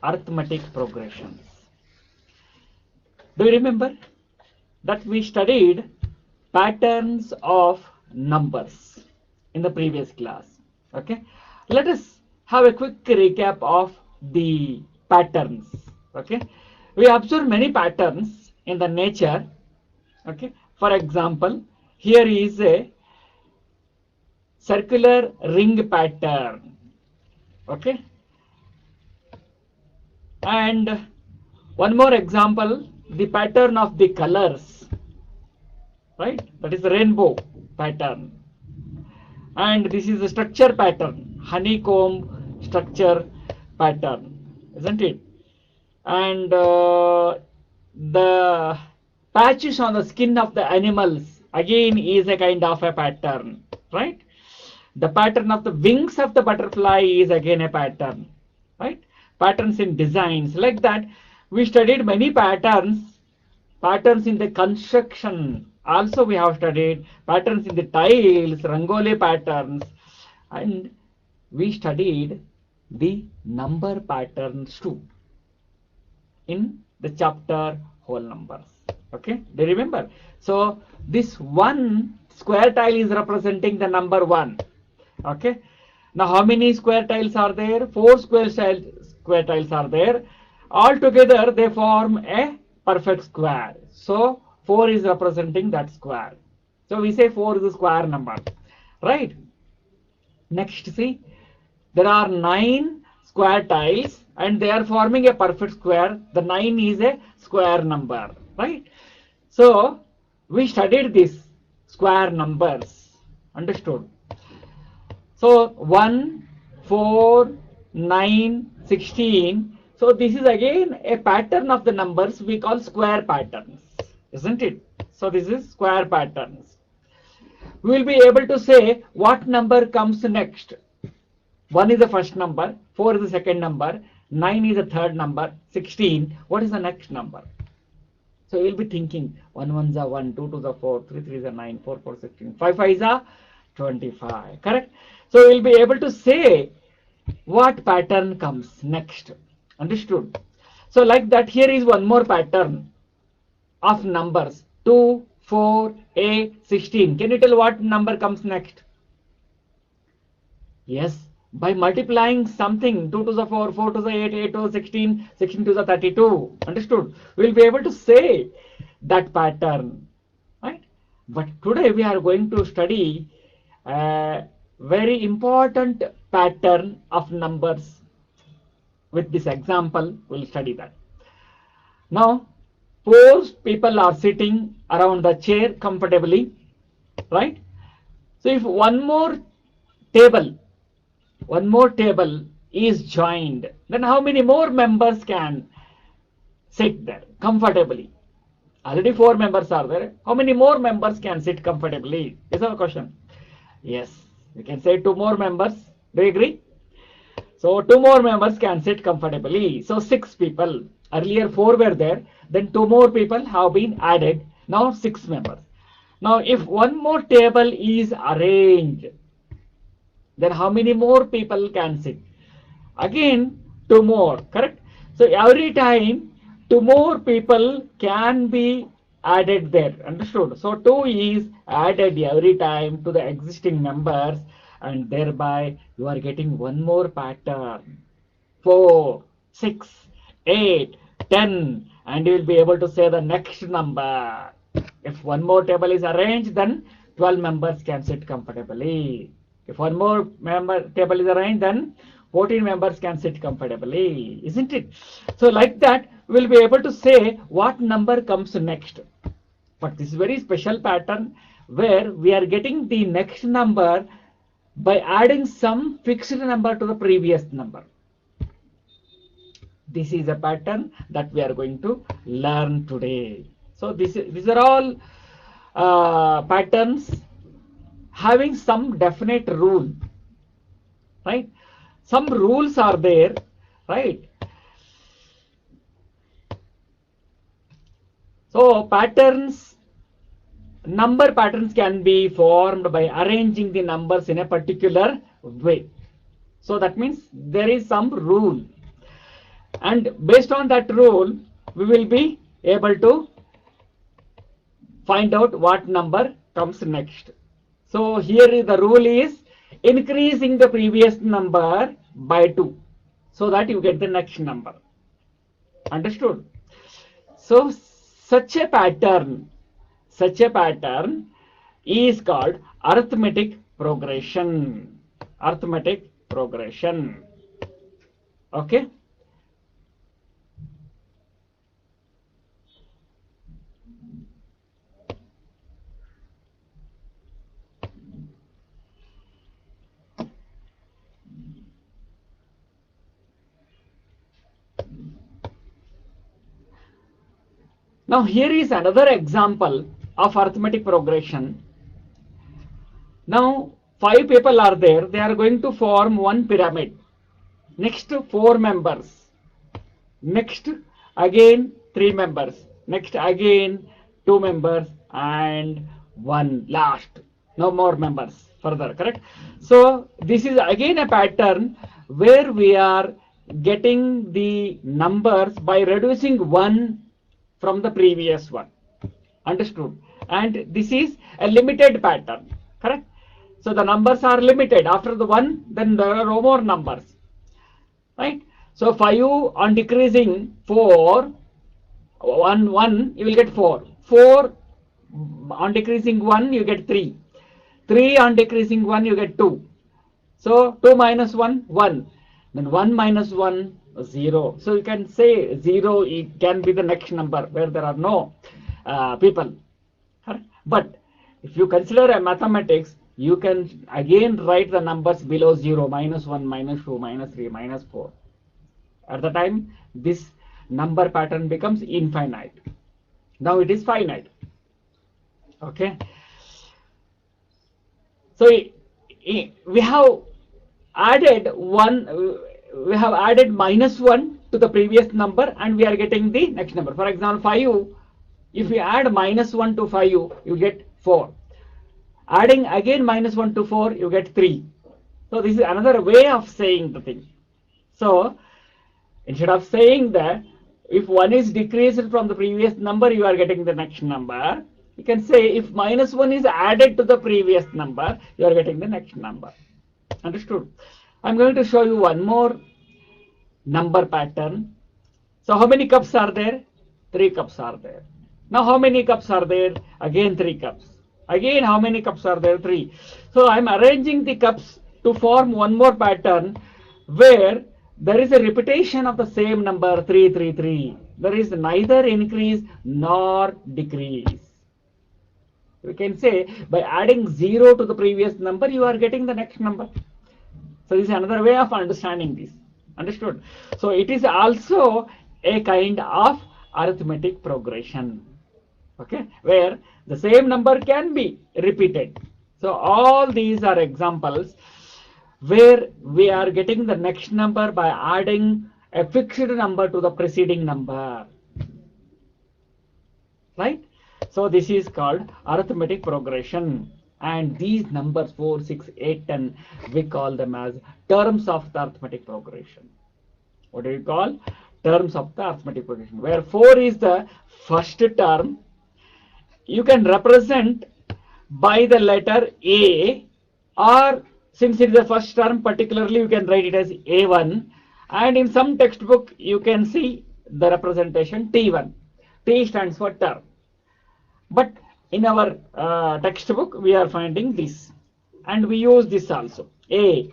arithmetic progressions. Do you remember that we studied patterns of numbers in the previous class? Okay, let us have a quick recap of the patterns. Okay, we observe many patterns in the nature. Okay, for example, here is a circular ring pattern. Okay, and one more example, the pattern of the colors, right? That is the rainbow pattern. And this is the structure pattern, honeycomb structure pattern, isn't it? And the patches on the skin of the animals again is a kind of a pattern, right? The pattern of the wings of the butterfly is again a pattern, right? Patterns in designs, like that. We studied many patterns in the construction. Also we have studied patterns in the tiles, rangoli patterns, and we studied the number patterns too in the chapter whole numbers. Okay, do you remember? So this one square tile is representing the number 1. Okay, now how many square tiles are there? 4 square tiles are there. All together they form a perfect square. So 4 is representing that square. So we say 4 is a square number, right? Next, see, there are 9 square tiles and they are forming a perfect square. The 9 is a square number, right? So we studied this square numbers, understood? So 1, 4, 9, 16. So this is again a pattern of the numbers we call square patterns, isn't it? So this is square patterns. We will be able to say what number comes next. 1 is the first number, 4 is the second number, 9 is the third number, 16. What is the next number? So you will be thinking 1 1 is a 1, 2 2 is a 4, 3 3 is a 9, 4 4 16, 5 5 is a 25. Correct? So we will be able to say what pattern comes next. Understood? So like that, here is one more pattern of numbers 2, 4, 8, 16. Can you tell what number comes next? Yes, by multiplying something, 2 to the 4, 4 to the 8, 8 to the 16, 16 to the 32. Understood? We will be able to say that pattern, right? But today we are going to study a very important pattern of numbers. With this example, we'll study that. Now, 4 people are sitting around the chair comfortably, right? So if one more table is joined, then how many more members can sit there comfortably? Already 4 members are there. How many more members can sit comfortably? Is our question. Yes, we can say 2 more members. Do you agree? So 2 more members can sit comfortably. So 6 people. Earlier 4 were there. Then 2 more people have been added. Now 6 members. Now if one more table is arranged, then how many more people can sit? Again 2 more. Correct? So every time 2 more people can be added there. Understood? So 2 is added every time to the existing members, and thereby you are getting one more pattern. 4, 6, 8, 10, and you will be able to say the next number. If one more table is arranged, then 12 members can sit comfortably. If one more table is arranged, then 14 members can sit comfortably, isn't it? So like that, we will be able to say what number comes next. But this is very special pattern where we are getting the next number by adding some fixed number to the previous number. This is a pattern that we are going to learn today. So these are all patterns having some definite rule, right? Some rules are there, right? So patterns, number patterns can be formed by arranging the numbers in a particular way. So that means there is some rule. And based on that rule, we will be able to find out what number comes next. So here the rule is increasing the previous number by 2 so that you get the next number. Understood? So such a pattern is called arithmetic progression. Arithmetic progression. Okay. Now here is another example of arithmetic progression. Now 5 people are there. They are going to form one pyramid. Next 4 members. Next again 3 members. Next again 2 members and 1 last. No more members further, correct? So this is again a pattern where we are getting the numbers by reducing 1 from the previous one. Understood? And this is a limited pattern, correct? So the numbers are limited. After the 1, then there are no more numbers, right? So 5 on decreasing 4, 1, you will get 4. 4 on decreasing 1, you get 3. 3 on decreasing 1, you get 2. So 2 minus 1, 1. Then 1 minus 1, 0. So you can say 0, it can be the next number where there are no people. But if you consider a mathematics, you can again write the numbers below 0, minus 1, minus 2, minus 3, minus 4. At the time, this number pattern becomes infinite. Now it is finite. Okay. So we have added minus 1 to the previous number and we are getting the next number. For example, 5, if we add minus 1 to 5, you get 4. Adding again minus 1 to 4, you get 3. So this is another way of saying the thing. So instead of saying that if 1 is decreased from the previous number, you are getting the next number. You can say if minus 1 is added to the previous number, you are getting the next number. Understood? I'm going to show you one more number pattern. So how many cups are there? 3 cups are there. Now how many cups are there? Again 3 cups. Again how many cups are there? 3. So I'm arranging the cups to form one more pattern where there is a repetition of the same number 3, 3, 3. There is neither increase nor decrease. We can say by adding 0 to the previous number, you are getting the next number. So this is another way of understanding this. Understood? So it is also a kind of arithmetic progression. Okay, where the same number can be repeated. So all these are examples where we are getting the next number by adding a fixed number to the preceding number. Right? So this is called arithmetic progression. And these numbers 4, 6, 8, 10, we call them as terms of the arithmetic progression. What do you call? Terms of the arithmetic progression. Where 4 is the first term, you can represent by the letter A, or since it is the first term, particularly you can write it as A1. And in some textbook, you can see the representation T1. T stands for term. But in our textbook, we are finding this. And we use this also. A,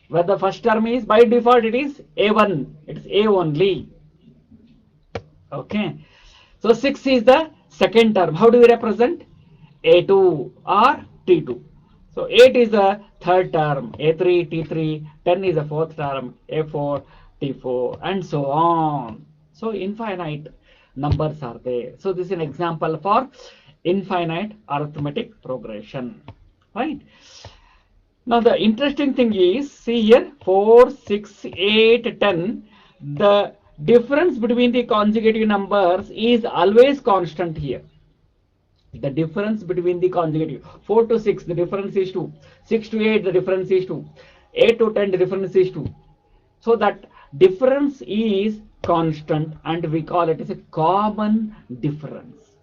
where the first term is, by default, it is A1. It is A only. Okay. So 6 is the second term. How do we represent? A2 or T2. So 8 is the third term. A3, T3. 10 is the fourth term. A4, T4, and so on. So infinite numbers are there. So this is an example for infinite arithmetic progression. Right? Now the interesting thing is, see here, 4, 6, 8, 10. The difference between the consecutive numbers is always constant here. The difference between the consecutive 4 to 6, the difference is 2. 6 to 8, the difference is 2. 8 to 10, the difference is 2. So that difference is constant and we call it as a common difference.